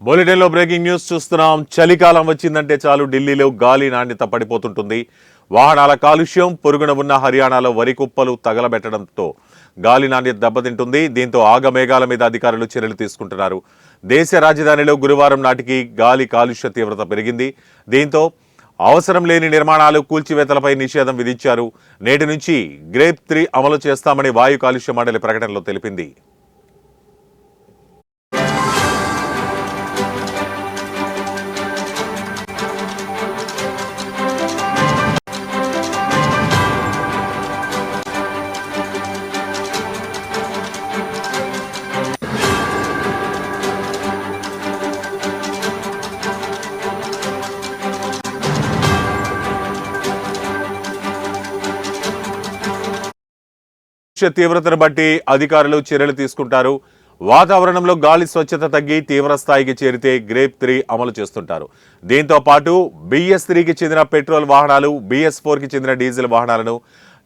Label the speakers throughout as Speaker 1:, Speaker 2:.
Speaker 1: బులెటిన్లో breaking news చూస్తున్నాం. చలికాలం వచ్చిందంటే చాలు ఢిల్లీలో గాలి నాణ్యత పడిపోతుంటుంది. వాహనాల కాలుష్యం, పొరుగున ఉన్న హర్యానాలో వరి కుప్పలు తగలబెట్టడంతో గాలి నాణ్యత దెబ్బతింటుంది. దీంతో ఆగమేఘాల మీద అధికారులు చర్యలు తీసుకుంటున్నారు. దేశ రాజధానిలో గురువారం నాటికి గాలి కాలుష్య తీవ్రత పెరిగింది. దీంతో అవసరం లేని నిర్మాణాలు, కూల్చివేతలపై నిషేధం విధించారు. నేటి నుంచి గ్రేప్ 3 అమలు చేస్తామని వాయు కాలుష్య మండలి ప్రకటనలో తెలిపింది. తీవ్రతను బట్టి అధికారులు చర్యలు తీసుకుంటారు. వాతావరణంలో గాలి స్వచ్ఛత తగ్గి తీవ్ర స్థాయికి చేరితే గ్రేప్ 3 అమలు చేస్తుంటారు. దీంతో పాటు BS3కి చెందిన పెట్రోల్ వాహనాలు, BS4కి చెందిన డీజిల్ వాహనాలను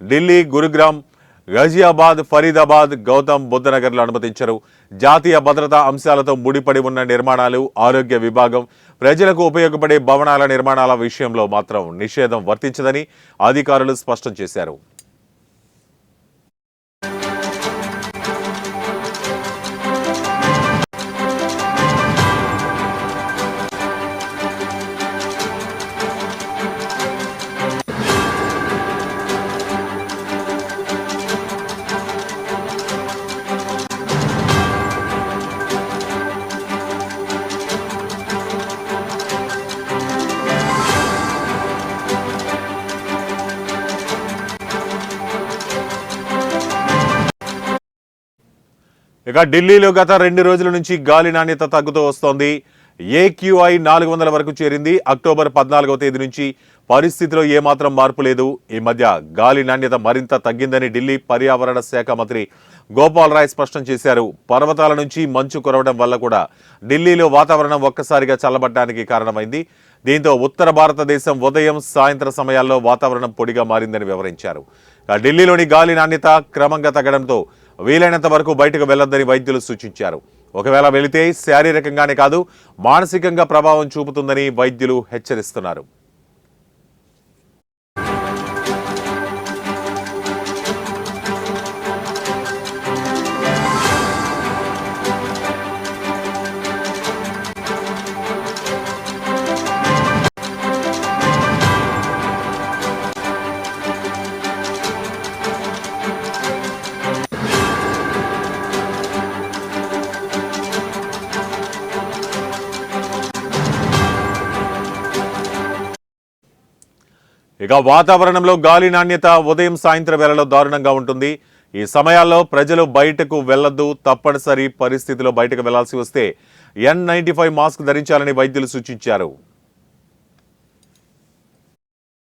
Speaker 1: ఢిల్లీ, గురుగ్రామ్, గజియాబాద్, ఫరీదాబాద్, గౌతమ్ బుద్ధనగర్లో అనుమతించరు. జాతీయ భద్రతా అంశాలతో ముడిపడి ఉన్న నిర్మాణాలు, ఆరోగ్య విభాగం, ప్రజలకు ఉపయోగపడే భవనాల నిర్మాణాల విషయంలో మాత్రం నిషేధం వర్తించదని అధికారులు స్పష్టం చేశారు. ఇక ఢిల్లీలో గత 2 రోజుల నుంచి గాలి నాణ్యత తగ్గుతూ వస్తోంది. AQI 400 వరకు చేరింది. అక్టోబర్ 14వ తేదీ నుంచి పరిస్థితిలో ఏమాత్రం మార్పు లేదు. ఈ మధ్య గాలి నాణ్యత మరింత తగ్గిందని ఢిల్లీ పర్యావరణ శాఖ మంత్రి గోపాల్ రాయ్ స్పష్టం చేశారు. పర్వతాల నుంచి మంచు కురవడం వల్ల కూడా ఢిల్లీలో వాతావరణం ఒక్కసారిగా చల్లబడడానికి కారణమైంది. దీంతో ఉత్తర భారతదేశం ఉదయం, సాయంత్రం సమయాల్లో వాతావరణం పొడిగా మారిందని వివరించారు. ఢిల్లీలోని గాలి నాణ్యత క్రమంగా తగ్గడంతో వీలైనంత వరకు బయటకు వెళ్లొద్దని వైద్యులు సూచించారు. ఒకవేళ వెళితే శారీరకంగానే కాదు, మానసికంగా ప్రభావం చూపుతుందని వైద్యులు హెచ్చరిస్తున్నారు. ఇక వాతావరణంలో గాలి నాణ్యత ఉదయం, సాయంత్రం వేళలో దారుణంగా ఉంటుంది. ఈ సమయాల్లో ప్రజలు బయటకు వెళ్లొద్దు. తప్పనిసరి పరిస్థితిలో బయటకు వెళ్లాల్సి వస్తే N95 మాస్క్ ధరించాలని వైద్యులు సూచించారు.